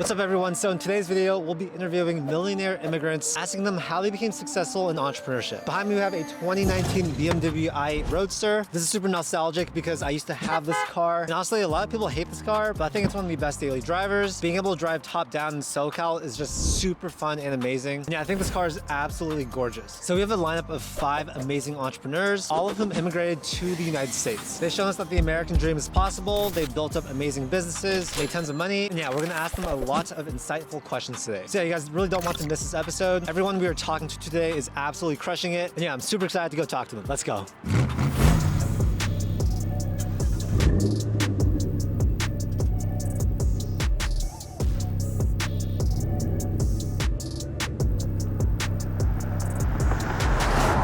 What's up everyone? So in today's video, we'll be interviewing millionaire immigrants, asking them how they became successful in entrepreneurship. Behind me we have a 2019 BMW i8 Roadster. This is super nostalgic because I used to have this car. And honestly, a lot of people hate this car, but I think it's one of the best daily drivers. Being able to drive top down in SoCal is just super fun and amazing. And yeah, I think this car is absolutely gorgeous. So we have a lineup of 5 amazing entrepreneurs, all of whom immigrated to the United States. They've shown us that the American dream is possible. They've built up amazing businesses, made tons of money. And yeah, we're gonna ask them a lot of insightful questions today. So yeah, you guys really don't want to miss this episode. Everyone we are talking to today is absolutely crushing it. And yeah, I'm super excited to go talk to them. Let's go.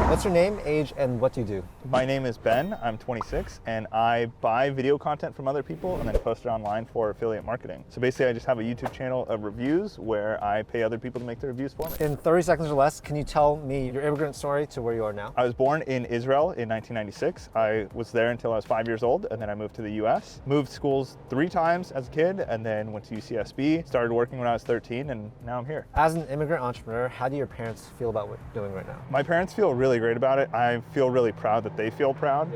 What's your name, age, and what do you do? My name is Ben, I'm 26, and I buy video content from other people and then post it online for affiliate marketing. So basically I just have a YouTube channel of reviews where I pay other people to make the reviews for me. In 30 seconds or less, can you tell me your immigrant story to where you are now? I was born in Israel in 1996. I was there until I was 5 years old, and then I moved to the US. Moved schools 3 times as a kid, and then went to UCSB, started working when I was 13, and now I'm here. As an immigrant entrepreneur, how do your parents feel about what you're doing right now? My parents feel really great about it. I feel really proud that they feel proud,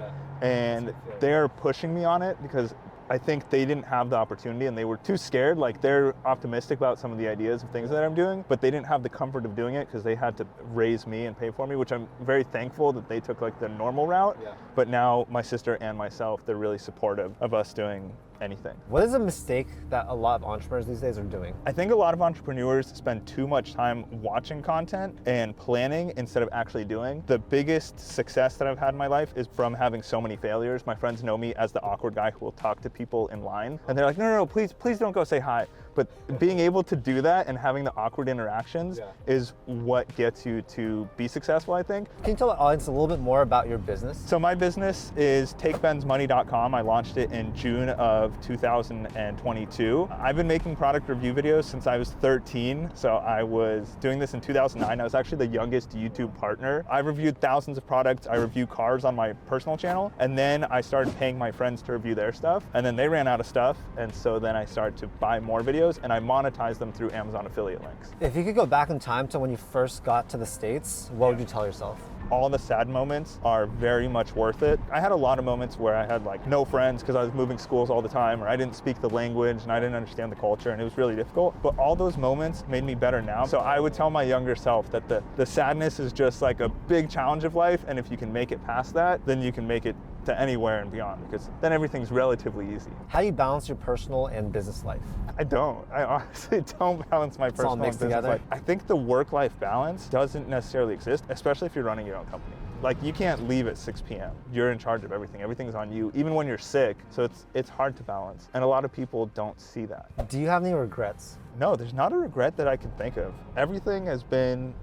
and they're pushing me on it because I think they didn't have the opportunity and they were too scared. Like, they're optimistic about some of the ideas of things that I'm doing, but they didn't have the comfort of doing it because they had to raise me and pay for me, which I'm very thankful that they took like the normal route. But now my sister and myself, they're really supportive of us doing anything. What is a mistake that a lot of entrepreneurs these days are doing? I think a lot of entrepreneurs spend too much time watching content and planning instead of actually doing. The biggest success that I've had in my life is from having so many failures. My friends know me as the awkward guy who will talk to people in line, and they're like, no, please don't go say hi. But being able to do that and having the awkward interactions is what gets you to be successful, I think. Can you tell the audience a little bit more about your business? So my business is takebensmoney.com. I launched it in June of 2022. I've been making product review videos since I was 13. So I was doing this in 2009. I was actually the youngest YouTube partner. I reviewed thousands of products. I review cars on my personal channel. And then I started paying my friends to review their stuff. And then they ran out of stuff. And so then I started to buy more videos and I monetize them through Amazon affiliate links. If you could go back in time to when you first got to the States, what would you tell yourself? All the sad moments are very much worth it. I had a lot of moments where I had like no friends because I was moving schools all the time, or I didn't speak the language and I didn't understand the culture, and it was really difficult. But all those moments made me better now. So I would tell my younger self that the sadness is just like a big challenge of life, and if you can make it past that, then you can make it to anywhere and beyond, because then everything's relatively easy. How do you balance your personal and business life? I don't. I honestly don't balance my personal and business life. I think the work-life balance doesn't necessarily exist, especially if you're running your own company. Like, you can't leave at 6 p.m. You're in charge of everything. Everything's on you, even when you're sick. So it's hard to balance. And a lot of people don't see that. Do you have any regrets? No, there's not a regret that I can think of. Everything has been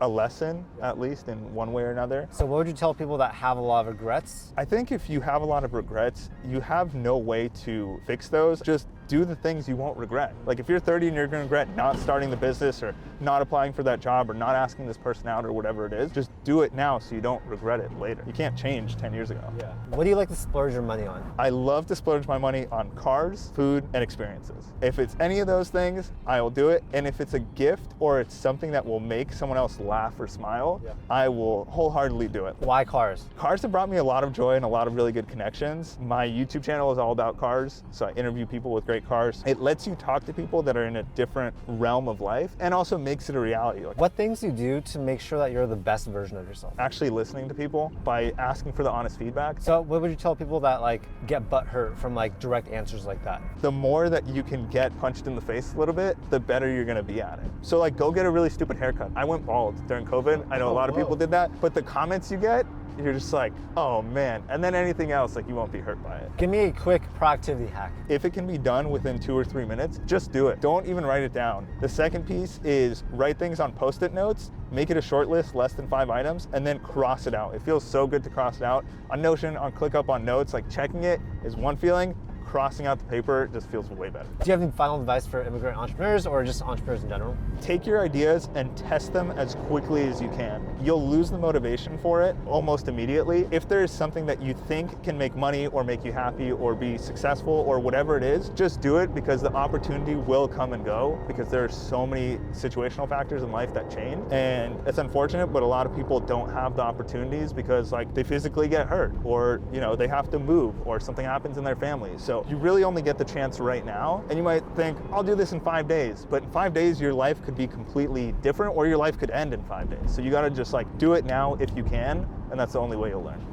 a lesson, at least in one way or another. So what would you tell people that have a lot of regrets? I think if you have a lot of regrets, you have no way to fix those. Just do the things you won't regret. Like, if you're 30 and you're gonna regret not starting the business or not applying for that job or not asking this person out or whatever it is, just do it now so you don't regret it later. You can't change 10 years ago. What do you like to splurge your money on? I love to splurge my money on cars, food, and experiences. If it's any of those things, I will do it. And if it's a gift or it's something that will make someone else laugh or smile, I will wholeheartedly do it. Why cars? Cars have brought me a lot of joy and a lot of really good connections. My YouTube channel is all about cars, so I interview people with great cars. It lets you talk to people that are in a different realm of life and also makes it a reality. What things do you do to make sure that you're the best version of yourself? Actually listening to people by asking for the honest feedback. So what would you tell people that like get butthurt from like direct answers like that? The more that you can get punched in the face a little bit, the better you're gonna be at it. So like, go get a really stupid haircut. I went bald during COVID. I know a lot of people did that, but the comments you get, you're just like, oh man. And then anything else, like, you won't be hurt by it. Give me a quick productivity hack. If it can be done within 2 or 3 minutes, just do it. Don't even write it down. The second piece is write things on Post-it notes, make it a short list, less than 5 items, and then cross it out. It feels so good to cross it out. On Notion, on ClickUp, on Notes, like, checking it is one feeling. crossing out the paper just feels way better. Do you have any final advice for immigrant entrepreneurs or just entrepreneurs in general? Take your ideas and test them as quickly as you can. You'll lose the motivation for it almost immediately. If there's something that you think can make money or make you happy or be successful or whatever it is, just do it, because the opportunity will come and go, because there are so many situational factors in life that change. And it's unfortunate, but a lot of people don't have the opportunities because like they physically get hurt, or they have to move, or something happens in their family. So you really only get the chance right now. And you might think, I'll do this in 5 days, but in 5 days your life could be completely different, or your life could end in 5 days. So you gotta just like do it now if you can, and that's the only way you'll learn.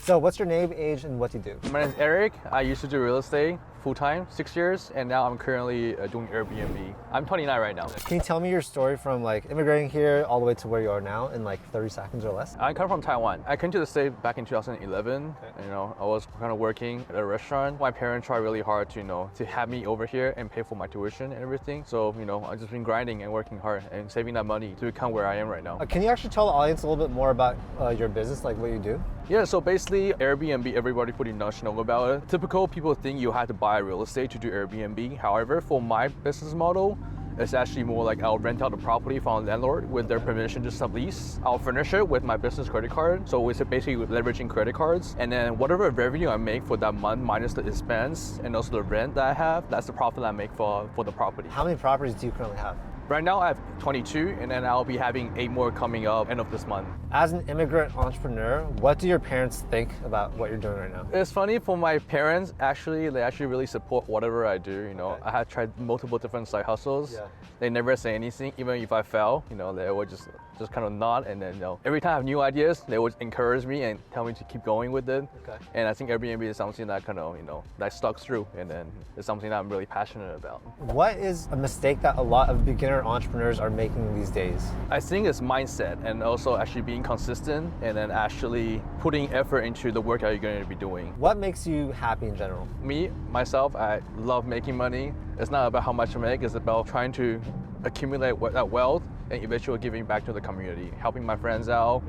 So what's your name, age, and what do you do? My name is Eric. I used to do real estate full-time, 6 years, and now I'm currently doing Airbnb. I'm 29 right now. Can you tell me your story from like immigrating here all the way to where you are now in like 30 seconds or less? I come from Taiwan. I came to the state back in 2011. Okay. I was kind of working at a restaurant. My parents tried really hard to have me over here and pay for my tuition and everything. So, I've just been grinding and working hard and saving that money to become where I am right now. Can you actually tell the audience a little bit more about your business, like what you do? Yeah, so basically Airbnb, everybody pretty much know about it. Typical people think you have to buy real estate to do Airbnb. However, for my business model, it's actually more like I'll rent out the property from a landlord with their permission to sublease. I'll furnish it with my business credit card. So it's basically leveraging credit cards. And then whatever revenue I make for that month minus the expense and also the rent that I have, that's the profit I make for the property. How many properties do you currently have? Right now I have 22, and then I'll be having 8 more coming up end of this month. As an immigrant entrepreneur, what do your parents think about what you're doing right now? It's funny, for my parents, they actually really support whatever I do. Okay. I have tried multiple different side hustles. Yeah. They never say anything, even if I fail, they would just kind of nod, and then every time I have new ideas, they would encourage me and tell me to keep going with it. Okay. And I think Airbnb is something that kind of that stuck through, and then it's something that I'm really passionate about. What is a mistake that a lot of beginner entrepreneurs are making these days? I think it's mindset, and also actually being consistent, and then actually putting effort into the work that you're going to be doing. What makes you happy in general? Me, myself, I love making money. It's not about how much I make, it's about trying to accumulate that wealth and eventually giving back to the community, helping my friends out,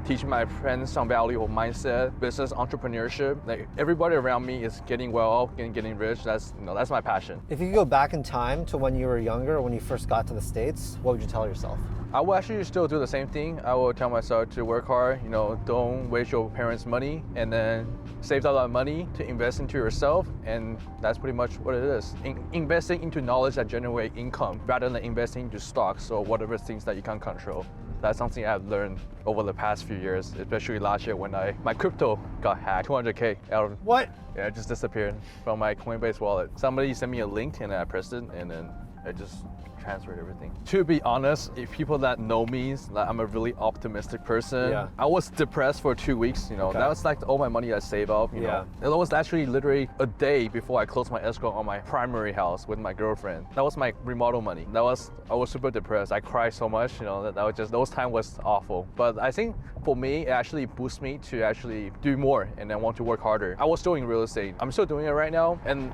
teaching my friends some value of mindset, business, entrepreneurship. Like everybody around me is getting well off, getting rich. That's my passion. If you could go back in time to when you were younger, or when you first got to the States, what would you tell yourself? I will actually still do the same thing. I will tell myself to work hard, don't waste your parents' money, and then save a lot of money to invest into yourself, and that's pretty much what it is. Investing into knowledge that generate income rather than investing into stocks or whatever things that you can't control. That's something I've learned over the past few years, especially last year when my crypto got hacked, 200K out of... What? Yeah, it just disappeared from my Coinbase wallet. Somebody sent me a link and I pressed it, and then it just transferred everything. To be honest, if people that know me, I'm a really optimistic person. Yeah. I was depressed for 2 weeks, Okay. That was like all my money I saved up, know. It was actually literally a day before I closed my escrow on my primary house with my girlfriend. That was my remodel money. I was super depressed. I cried so much, that was just, those time was awful. But I think for me, it actually boosts me to actually do more and then want to work harder. I was doing real estate. I'm still doing it right now. And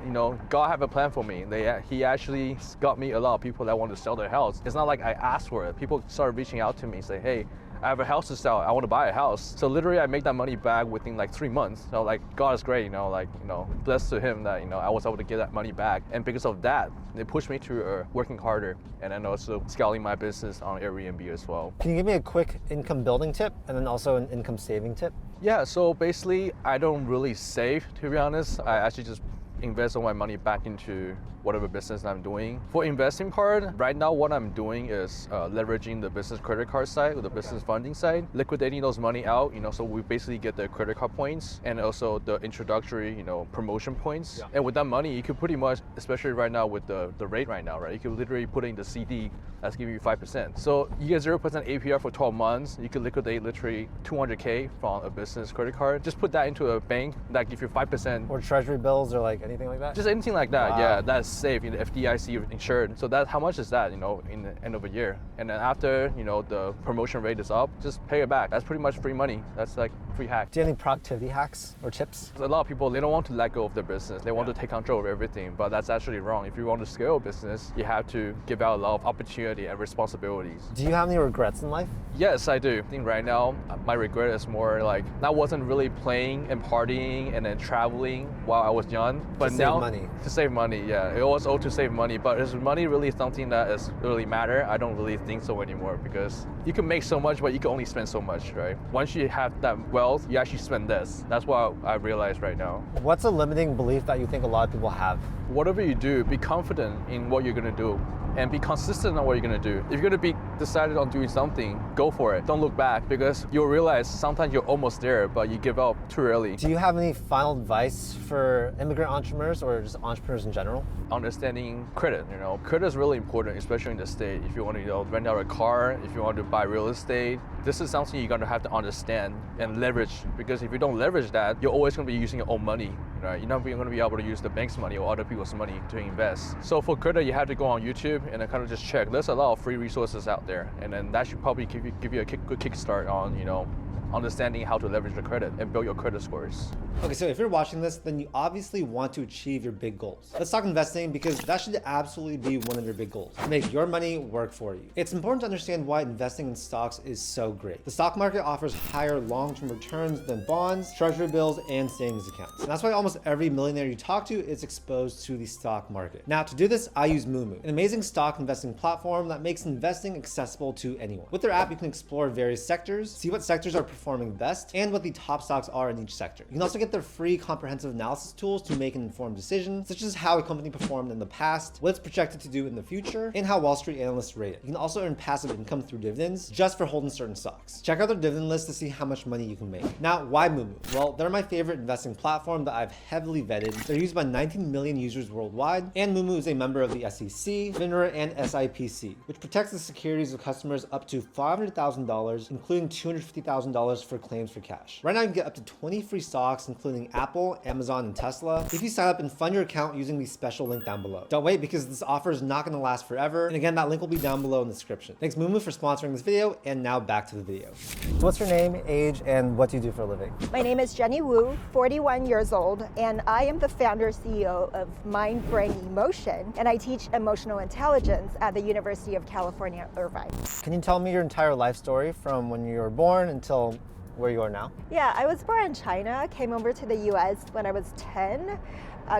God have a plan for me. He actually got me a lot of people that want to sell their house. It's not like I asked for it. People started reaching out to me, say, hey, I have a house to sell. I want to buy a house. So literally I make that money back within like 3 months. So like God is great, blessed to him that, I was able to get that money back. And because of that, it pushed me to working harder and then also scaling my business on Airbnb as well. Can you give me a quick income building tip and then also an income saving tip? Yeah, so basically I don't really save, to be honest. I actually just invest all my money back into whatever business I'm doing. For investing part, right now what I'm doing is leveraging the business credit card side or the business funding side, liquidating those money out, so we basically get the credit card points and also the introductory, promotion points. Yeah. And with that money, you could pretty much, especially right now with the rate right now, right? You could literally put in the CD that's giving you 5%. So you get 0% APR for 12 months. You could liquidate literally 200K from a business credit card. Just put that into a bank that gives you 5%. Or treasury bills or like anything like that? Just anything like that, wow. Yeah. That's safe, you know, FDIC insured. So that how much is that, you know, in the end of a year? And then after, you know, the promotion rate is up, just pay it back. That's pretty much free money. That's like free hack. Do you have any productivity hacks or tips? A lot of people, they don't want to let go of their business. They want to take control of everything, but that's actually wrong. If you want to scale a business, you have to give out a lot of opportunity and responsibilities. Do you have any regrets in life? Yes, I do. I think right now, my regret is more like, I wasn't really playing and partying and then traveling while I was young. But to now, save money. To save money, yeah. It was all to save money, but is money really something that is really matter? I don't really think so anymore, because you can make so much, but you can only spend so much, right? Once you have that wealth, you actually spend this. That's what I realize right now. What's a limiting belief that you think a lot of people have? Whatever you do, be confident in what you're gonna do and be consistent on what you're gonna do. If you're gonna be decided on doing something, go for it. Don't look back, because you'll realize sometimes you're almost there, but you give up too early. Do you have any final advice for immigrant entrepreneurs or just entrepreneurs in general? Understanding credit, you know. Credit is really important, especially in the state. If you want to, you know, rent out a car, if you want to buy real estate, this is something you're gonna have to understand and leverage, because if you don't leverage that, you're always gonna be using your own money, right? You're not gonna be able to use the bank's money or other people's money to invest. So for credit, you have to go on YouTube and then kind of just check. There's a lot of free resources out there, and then that should probably give you a good kickstart on, you know, understanding how to leverage the credit and build your credit scores. Okay, so if you're watching this, then you obviously want to achieve your big goals. Let's talk investing, because that should absolutely be one of your big goals, to make your money work for you. It's important to understand why investing in stocks is so great. The stock market offers higher long-term returns than bonds, treasury bills, and savings accounts. And that's why almost every millionaire you talk to is exposed to the stock market. Now, to do this, I use Moomoo, an amazing stock investing platform that makes investing accessible to anyone. With their app, you can explore various sectors, see what sectors are performing best, and what the top stocks are in each sector. You can also get their free comprehensive analysis tools to make an informed decision, such as how a company performed in the past, what it's projected to do in the future, and how Wall Street analysts rate it. You can also earn passive income through dividends just for holding certain stocks. Check out their dividend list to see how much money you can make. Now, why Moomoo? Well, they're my favorite investing platform that I've heavily vetted. They're used by 19 million users worldwide, and Moomoo is a member of the SEC, FINRA, and SIPC, which protects the securities of customers up to $500,000, including $250,000 for claims for cash. Right now, you can get up to 20 free stocks, including Apple, Amazon, and Tesla, if you sign up and fund your account using the special link down below. Don't wait, because this offer is not going to last forever. And again, that link will be down below in the description. Thanks Moomoo for sponsoring this video, and now back to the video. So what's your name, age, and what do you do for a living? My name is Jenny Wu, 41 years old, and I am the founder CEO of Mind, Brain, Emotion, and I teach emotional intelligence at the University of California, Irvine. Can you tell me your entire life story from when you were born until where you are now? Yeah, I was born in China, came over to the US when I was 10.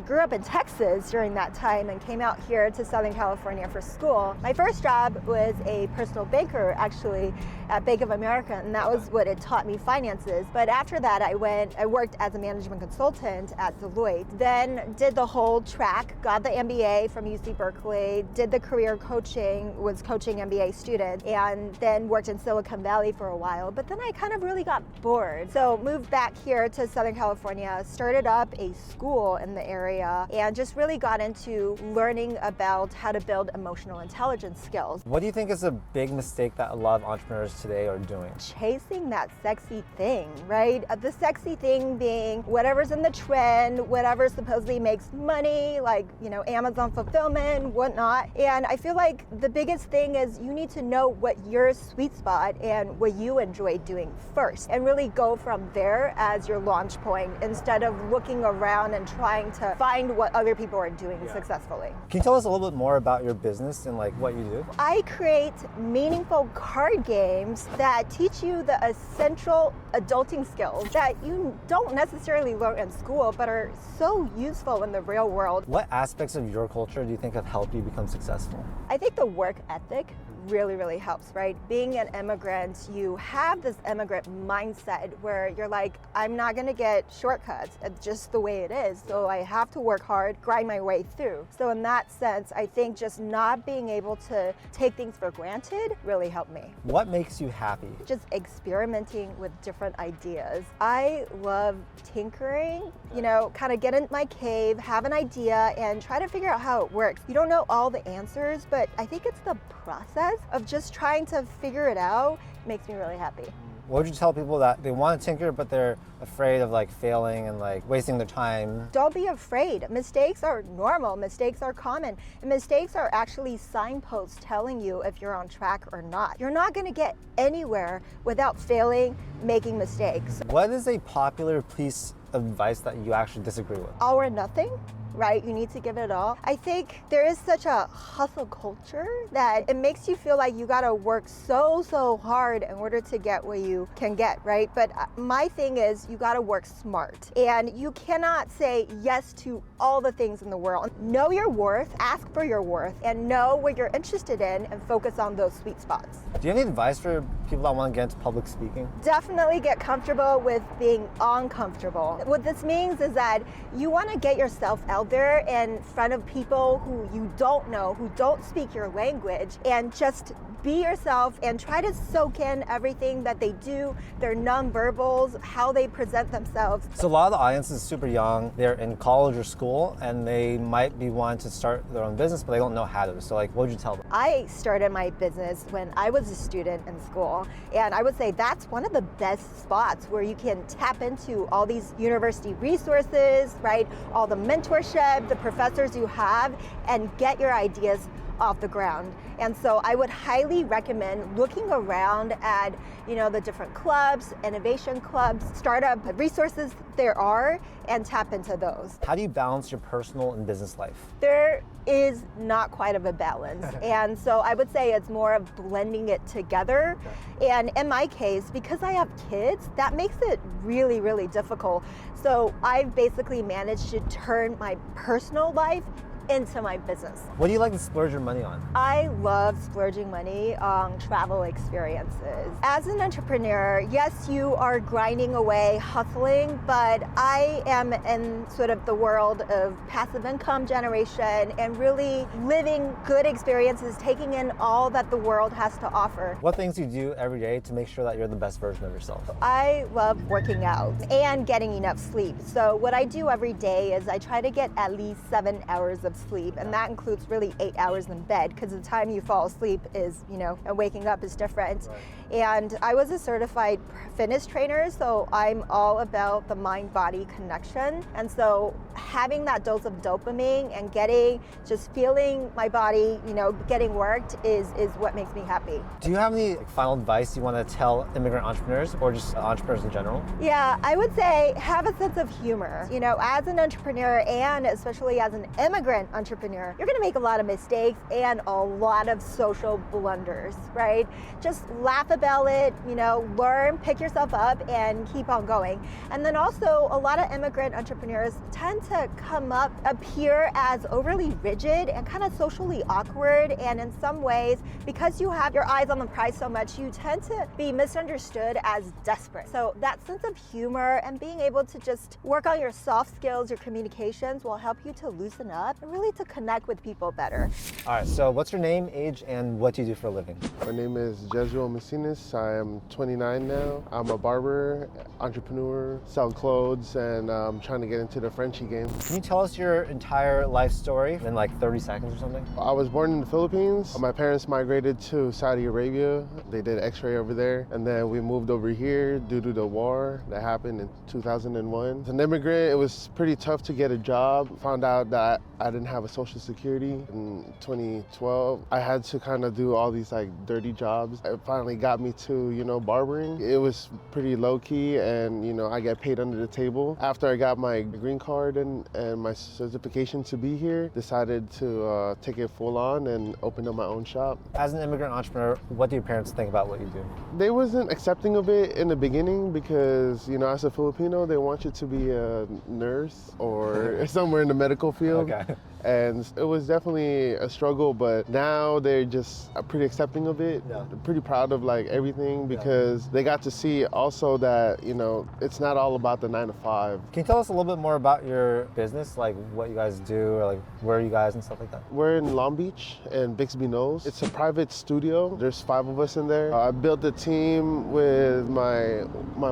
Grew up in Texas during that time and came out here to Southern California for school. My first job was a personal banker, actually, at Bank of America, and that was what it taught me finances. But after that, I worked as a management consultant at Deloitte, then did the whole track, got the MBA from UC Berkeley, did the career coaching, was coaching MBA students, and then worked in Silicon Valley for a while. But then I kind of really got bored. So moved back here to Southern California, started up a school in the area, and just really got into learning about how to build emotional intelligence skills. What do you think is a big mistake that a lot of entrepreneurs today are doing? Chasing that sexy thing, right? The sexy thing being whatever's in the trend, whatever supposedly makes money, like, you know, Amazon fulfillment, whatnot. And I feel like the biggest thing is you need to know what your sweet spot and what you enjoy doing first, and really go from there as your launch point, instead of looking around and trying to find what other people are doing successfully. Can you tell us a little bit more about your business and like what you do? I create meaningful card games that teach you the essential adulting skills that you don't necessarily learn in school, but are so useful in the real world. What aspects of your culture do you think have helped you become successful? I think the work ethic really helps, right? Being an immigrant, you have this immigrant mindset where you're like, I'm not gonna get shortcuts. It's just the way it is. So I have to work hard, grind my way through. So in that sense, I think just not being able to take things for granted really helped me. What makes you happy? Just experimenting with different ideas. I love tinkering, you know, kind of get in my cave, have an idea, and try to figure out how it works. You don't know all the answers, but I think it's the process of just trying to figure it out makes me really happy. What would you tell people that they want to tinker, but they're afraid of like failing and like wasting their time? Don't be afraid. Mistakes are normal. Mistakes are common. And mistakes are actually signposts telling you if you're on track or not. You're not going to get anywhere without failing, making mistakes. What is a popular piece of advice that you actually disagree with? All or nothing. Right? You need to give it all. I think there is such a hustle culture that it makes you feel like you gotta work so hard in order to get what you can get, right? But my thing is you gotta work smart. And you cannot say yes to all the things in the world. Know your worth, ask for your worth, and know what you're interested in and focus on those sweet spots. Do you have any advice for people that want to get into public speaking? Definitely get comfortable with being uncomfortable. What this means is that you wanna get yourself out there in front of people who you don't know, who don't speak your language, and just be yourself and try to soak in everything that they do, their nonverbals, how they present themselves. So a lot of the audience is super young, they're in college or school, and they might be wanting to start their own business, but they don't know how to. So like, what would you tell them? I started my business when I was a student in school, and I would say that's one of the best spots where you can tap into all these university resources, right? All the mentorship, the professors you have, and get your ideas off the ground. And so I would highly recommend looking around at, the different clubs, innovation clubs, startup resources there are, and tap into those. How do you balance your personal and business life? There is not quite of a balance. And so I would say it's more of blending it together. Okay. And in my case, because I have kids, that makes it really difficult. So I've basically managed to turn my personal life into my business. What do you like to splurge your money on? I love splurging money on travel experiences. As an entrepreneur, yes, you are grinding away, hustling, but I am in sort of the world of passive income generation and really living good experiences, taking in all that the world has to offer. What things do you do every day to make sure that you're the best version of yourself? I love working out and getting enough sleep. So what I do every day is I try to get at least 7 hours of sleep, and that includes really 8 hours in bed, because the time you fall asleep is, and waking up is different. Right. And I was a certified fitness trainer, so I'm all about the mind-body connection. And so having that dose of dopamine and just feeling my body, getting worked is what makes me happy. Do you have any final advice you want to tell immigrant entrepreneurs or just entrepreneurs in general? Yeah, I would say have a sense of humor. As an entrepreneur, and especially as an immigrant entrepreneur, you're gonna make a lot of mistakes and a lot of social blunders, right? Just laugh about it, learn, pick yourself up, and keep on going. And then also, a lot of immigrant entrepreneurs tend to appear as overly rigid and kind of socially awkward, and in some ways, because you have your eyes on the prize so much, you tend to be misunderstood as desperate. So that sense of humor and being able to just work on your soft skills, your communications, will help you to loosen up and really to connect with people better. All right, so what's your name, age, and what do you do for a living? My name is Jezreel Messinas. I am 29 now. I'm a barber, entrepreneur, sell clothes, and I'm trying to get into the Frenchie game. Can you tell us your entire life story in like 30 seconds or something? I was born in the Philippines. My parents migrated to Saudi Arabia. They did x-ray over there. And then we moved over here due to the war that happened in 2001. As an immigrant, it was pretty tough to get a job. Found out that I didn't have a social security in 2012. I had to kind of do all these like dirty jobs. It finally got me to, barbering. It was pretty low key, and I get paid under the table. After I got my green card and my certification to be here, decided to take it full on and open up my own shop. As an immigrant entrepreneur, what do your parents think about what you do? They wasn't accepting of it in the beginning because, as a Filipino, they want you to be a nurse or somewhere in the medical field. Okay. And it was definitely a struggle, but now they're just pretty accepting of it. Yeah. They're pretty proud of like everything because they got to see also that, it's not all about the 9 to 5. Can you tell us a little bit more about your business, like what you guys do or like where are you guys and stuff like that? We're in Long Beach and Bixby Knolls. It's a private studio. There's 5 of us in there. I built a team with my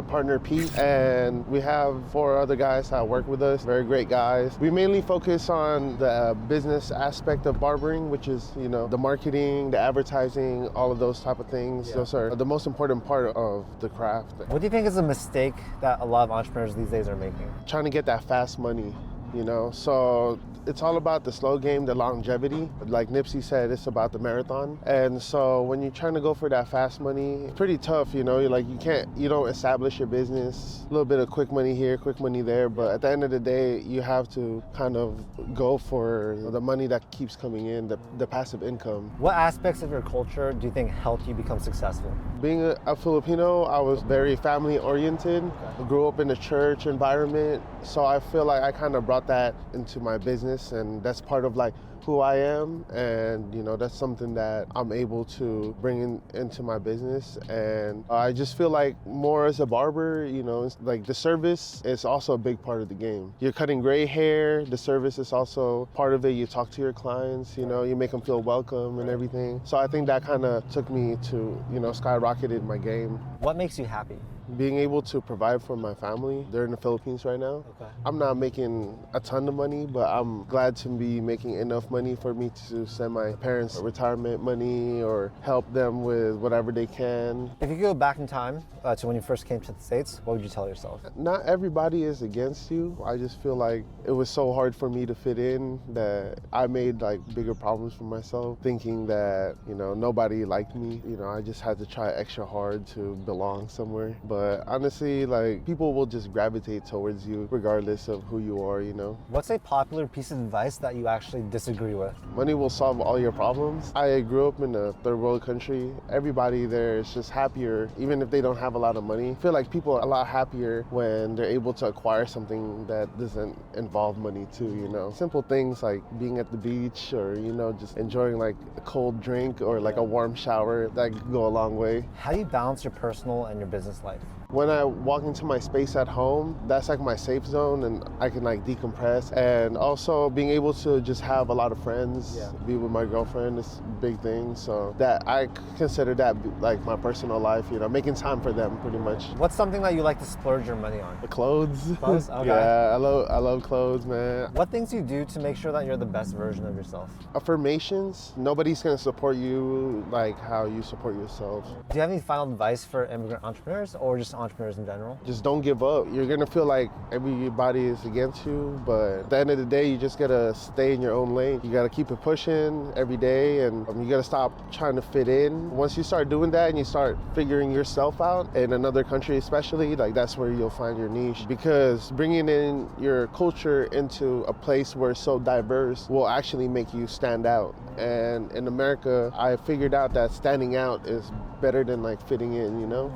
partner Pete, and we have 4 other guys that work with us, very great guys. We mainly focus on the the business aspect of barbering, which is, you know, the marketing, the advertising, all of those type of things. Those are the most important part of the craft. What do you think is a mistake that a lot of entrepreneurs these days are making? Trying to get that fast money, you know? So it's all about the slow game, the longevity. Like Nipsey said, it's about the marathon. And so when you're trying to go for that fast money, it's pretty tough, you know? You don't establish your business, a little bit of quick money here, quick money there, but at the end of the day, you have to kind of go for the money that keeps coming in, the passive income. What aspects of your culture do you think helped you become successful? Being a Filipino, I was very family oriented. I grew up in a church environment, so I feel like I kind of brought that into my business, and that's part of like who I am, and you know, that's something that I'm able to bring into my business. And I just feel like more as a barber, you know, it's like the service is also a big part of the game. You're cutting gray hair, the service is also part of it. You talk to your clients, you know, you make them feel welcome and everything. So I think that kind of took me to, you know, skyrocketed my game. What makes you happy? Being able to provide for my family. They're in the Philippines right now. Okay. I'm not making a ton of money, but I'm glad to be making enough money for me to send my parents retirement money or help them with whatever they can. If you could go back in time to when you first came to the States, what would you tell yourself? Not everybody is against you. I just feel like it was so hard for me to fit in that I made like bigger problems for myself, thinking that, you know, nobody liked me. You know, I just had to try extra hard to belong somewhere. But honestly, like, people will just gravitate towards you regardless of who you are, you know? What's a popular piece of advice that you actually disagree with? Money will solve all your problems. I grew up in a third world country. Everybody there is just happier, even if they don't have a lot of money. I feel like people are a lot happier when they're able to acquire something that doesn't involve money too, you know? Simple things like being at the beach or, you know, just enjoying like a cold drink or like a warm shower, that could go a long way. How do you balance your personal and your business life? When I walk into my space at home, that's like my safe zone, and I can like decompress. And also being able to just have a lot of friends, be with my girlfriend is a big thing. So that I consider that like my personal life, you know, making time for them pretty much. What's something that you like to splurge your money on? The clothes. Clothes? Okay. Yeah, I love clothes, man. What things do you do to make sure that you're the best version of yourself? Affirmations. Nobody's gonna support you like how you support yourself. Do you have any final advice for immigrant entrepreneurs or just entrepreneurs in general? Just don't give up. You're gonna feel like everybody is against you, but at the end of the day, you just gotta stay in your own lane. You gotta keep it pushing every day, and you gotta stop trying to fit in. Once you start doing that and you start figuring yourself out in another country especially, like that's where you'll find your niche, because bringing in your culture into a place where it's so diverse will actually make you stand out. And in America, I figured out that standing out is better than like fitting in, you know?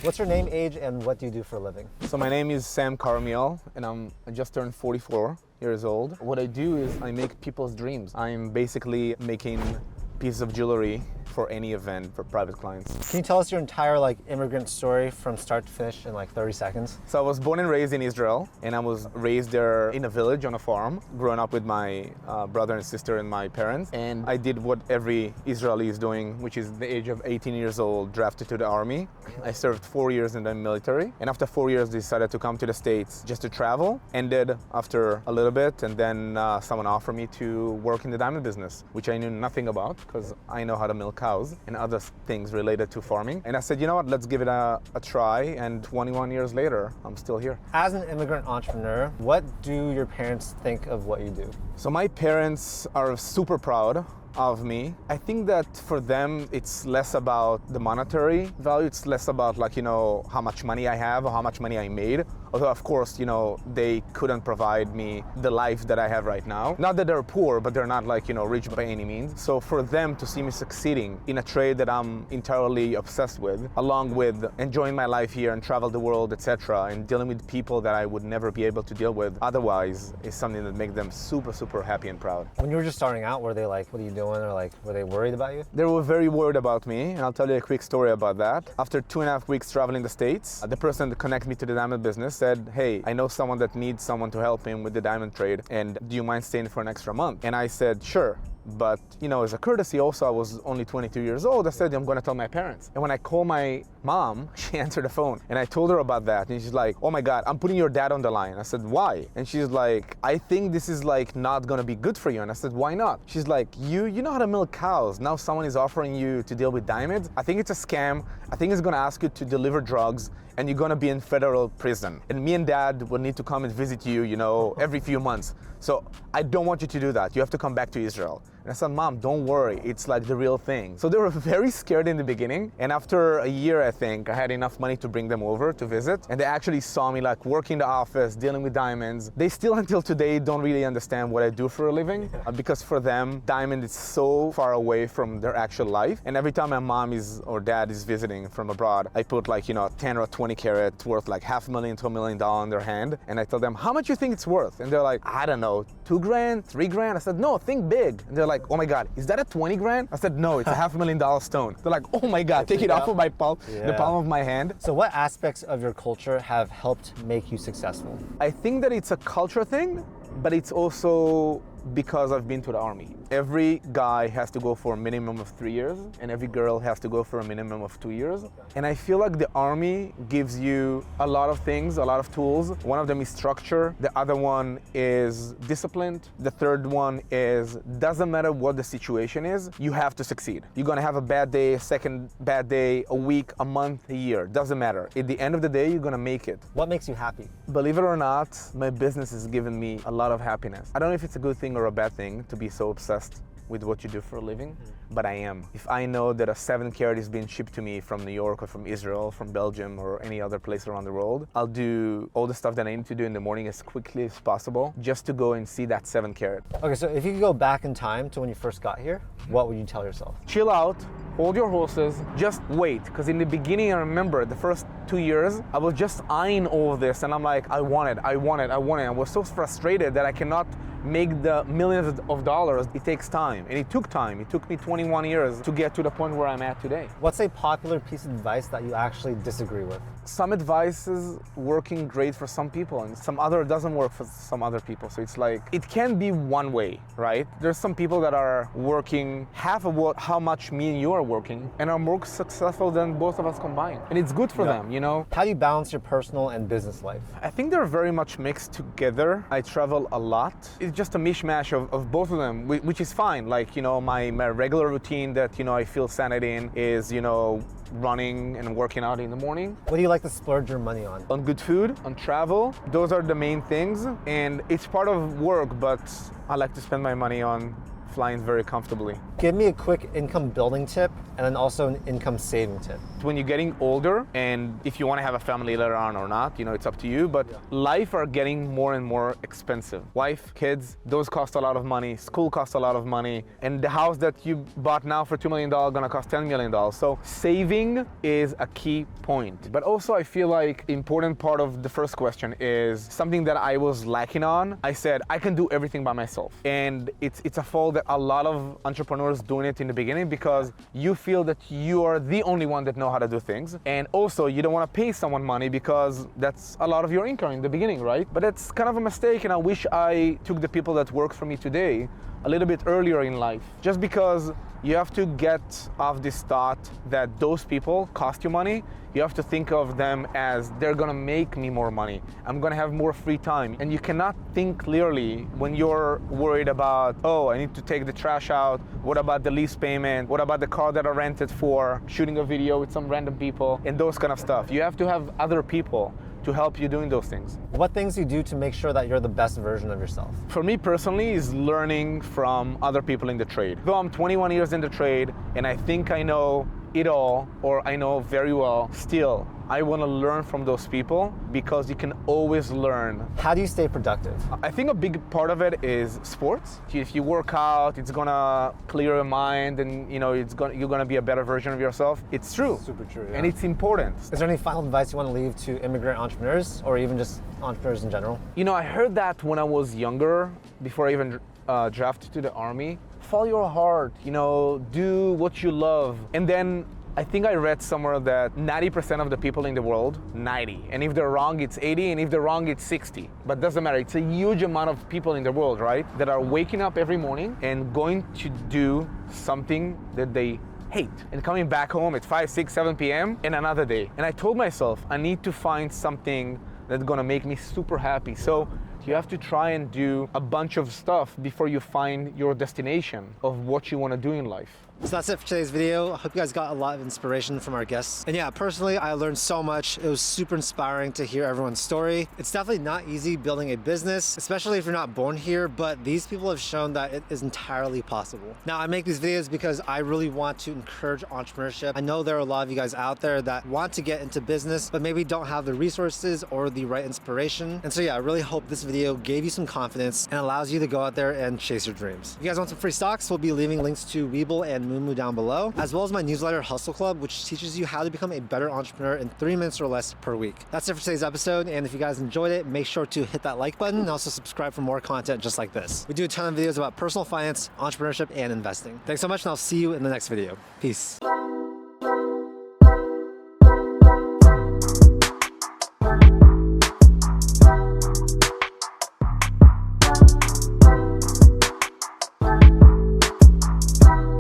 What's your name, age, and what do you do for a living? So my name is Sam Karmiel, and I just turned 44 years old. What I do is I make people's dreams. I'm basically making pieces of jewelry for any event for private clients. Can you tell us your entire like immigrant story from start to finish in like 30 seconds? So I was born and raised in Israel, and I was raised there in a village on a farm, growing up with my brother and sister and my parents. And I did what every Israeli is doing, which is the age of 18 years old, drafted to the army. I served 4 years in the military, and after 4 years decided to come to the States just to travel. Ended after a little bit, and then someone offered me to work in the diamond business, which I knew nothing about because I know how to milk cows and other things related to farming. And I said, you know what, let's give it a try. And 21 years later, I'm still here. As an immigrant entrepreneur, what do your parents think of what you do? So my parents are super proud of me. I think that for them, it's less about the monetary value. It's less about like, you know, how much money I have or how much money I made. Although of course, you know, they couldn't provide me the life that I have right now. Not that they're poor, but they're not like, you know, rich by any means. So for them to see me succeeding in a trade that I'm entirely obsessed with, along with enjoying my life here and travel the world, etc., and dealing with people that I would never be able to deal with otherwise, is something that makes them super, super happy and proud. When you were just starting out, were they like, what are you doing? Or like, were they worried about you? They were very worried about me, and I'll tell you a quick story about that. After 2.5 weeks traveling the States, the person that connected me to the diamond business said, hey, I know someone that needs someone to help him with the diamond trade, and do you mind staying for an extra month? And I said, sure. But, as a courtesy also, I was only 22 years old. I said, I'm gonna tell my parents. And when I called my mom, she answered the phone. And I told her about that. And she's like, oh my God, I'm putting your dad on the line. I said, why? And she's like, I think this is like not gonna be good for you. And I said, why not? She's like, you know how to milk cows. Now someone is offering you to deal with diamonds. I think it's a scam. I think it's gonna ask you to deliver drugs and you're gonna be in federal prison. And me and dad will need to come and visit you, every few months. So I don't want you to do that. You have to come back to Israel. And I said, Mom, don't worry. It's like the real thing. So they were very scared in the beginning. And after a year, I think, I had enough money to bring them over to visit. And they actually saw me like working in the office, dealing with diamonds. They still until today don't really understand what I do for a living because for them, diamond is so far away from their actual life. And every time my mom or dad is visiting from abroad, I put like, 10 or 20 carat worth like $500,000 to $1 million in their hand. And I tell them, how much you think it's worth? And they're like, I don't know, $2,000, $3,000. I said, no, think big. And they're like, oh my God, is that a 20 grand? I said, no, it's a $500,000 stone. They're like, oh my God, take it off of my palm, the palm of my hand. So what aspects of your culture have helped make you successful? I think that it's a culture thing, but it's also because I've been to the army. Every guy has to go for a minimum of 3 years, and every girl has to go for a minimum of 2 years. And I feel like the army gives you a lot of things, a lot of tools. One of them is structure. The other one is discipline. The third one is doesn't matter what the situation is, you have to succeed. You're gonna have a bad day, a second bad day, a week, a month, a year. Doesn't matter. At the end of the day, you're gonna make it. What makes you happy? Believe it or not, my business has given me a lot of happiness. I don't know if it's a good thing or a bad thing to be so obsessed with what you do for a living, but I am. If I know that a 7 carat is being shipped to me from New York or from Israel, from Belgium or any other place around the world, I'll do all the stuff that I need to do in the morning as quickly as possible just to go and see that 7 carat. Okay, so if you could go back in time to when you first got here, what would you tell yourself? Chill out, hold your horses, just wait. Because in the beginning, I remember the first 2 years, I was just eyeing all of this and I'm like, I want it. I was so frustrated that I cannot make the millions of dollars. It takes time, and it took time. It took me 21 years to get to the point where I'm at today. What's a popular piece of advice that you actually disagree with? Some advice is working great for some people, and some other doesn't work for some other people. So it's like, it can be one way, right? There's some people that are working half of how much me and you are working, and are more successful than both of us combined. And it's good for them, How do you balance your personal and business life? I think they're very much mixed together. I travel a lot. It's just a mishmash of both of them, which is fine. Like, my regular routine that, I feel sanity in is, running and working out in the morning. What do you like to splurge your money on? On good food, on travel. Those are the main things. And it's part of work, but I like to spend my money on flying very comfortably. Give me a quick income building tip and then also an income saving tip. When you're getting older, and if you want to have a family later on or not, it's up to you, but life are getting more and more expensive. Wife, kids, those cost a lot of money. School costs a lot of money. And the house that you bought now for $2 million gonna cost $10 million. So saving is a key point. But also I feel like important part of the first question is something that I was lacking on. I said, I can do everything by myself. And it's a fault that a lot of entrepreneurs doing it in the beginning because you feel that you are the only one that know how to do things. And also you don't want to pay someone money because that's a lot of your income in the beginning, right? But that's kind of a mistake, and I wish I took the people that work for me today a little bit earlier in life, just because you have to get off this thought that those people cost you money. You have to think of them as they're gonna make me more money. I'm gonna have more free time. And you cannot think clearly when you're worried about, oh, I need to take the trash out. What about the lease payment? What about the car that I rented for shooting a video with some random people and those kind of stuff? You have to have other people to help you doing those things. What things do you do to make sure that you're the best version of yourself? For me personally is learning from other people in the trade. Though I'm 21 years in the trade and I think I know it all, or I know very well, still I want to learn from those people because you can always learn. How do you stay productive? I think a big part of it is sports. If you work out, it's gonna clear your mind, and you're gonna be a better version of yourself. It's true. Super true. Yeah. And it's important. Is there any final advice you want to leave to immigrant entrepreneurs or even just entrepreneurs in general? I heard that when I was younger, before I even drafted to the army. Follow your heart, do what you love. And then I think I read somewhere that 90% of the people in the world, 90. And if they're wrong, it's 80. And if they're wrong, it's 60. But doesn't matter. It's a huge amount of people in the world, right? That are waking up every morning and going to do something that they hate and coming back home at 5, 6, 7 p.m. and another day. And I told myself, I need to find something that's gonna make me super happy. So you have to try and do a bunch of stuff before you find your destination of what you wanna do in life. So that's it for today's video. I hope you guys got a lot of inspiration from our guests. And yeah, personally, I learned so much. It was super inspiring to hear everyone's story. It's definitely not easy building a business, especially if you're not born here, but these people have shown that it is entirely possible. Now, I make these videos because I really want to encourage entrepreneurship. I know there are a lot of you guys out there that want to get into business, but maybe don't have the resources or the right inspiration. And so yeah, I really hope this video gave you some confidence and allows you to go out there and chase your dreams. If you guys want some free stocks, we'll be leaving links to Webull and Moomoo down below, as well as my newsletter Hustle Club, which teaches you how to become a better entrepreneur in 3 minutes or less per week. That's it for today's episode, and if you guys enjoyed it, make sure to hit that like button and also subscribe for more content just like this. We do a ton of videos about personal finance, entrepreneurship, and investing. Thanks so much, and I'll see you in the next video. Peace.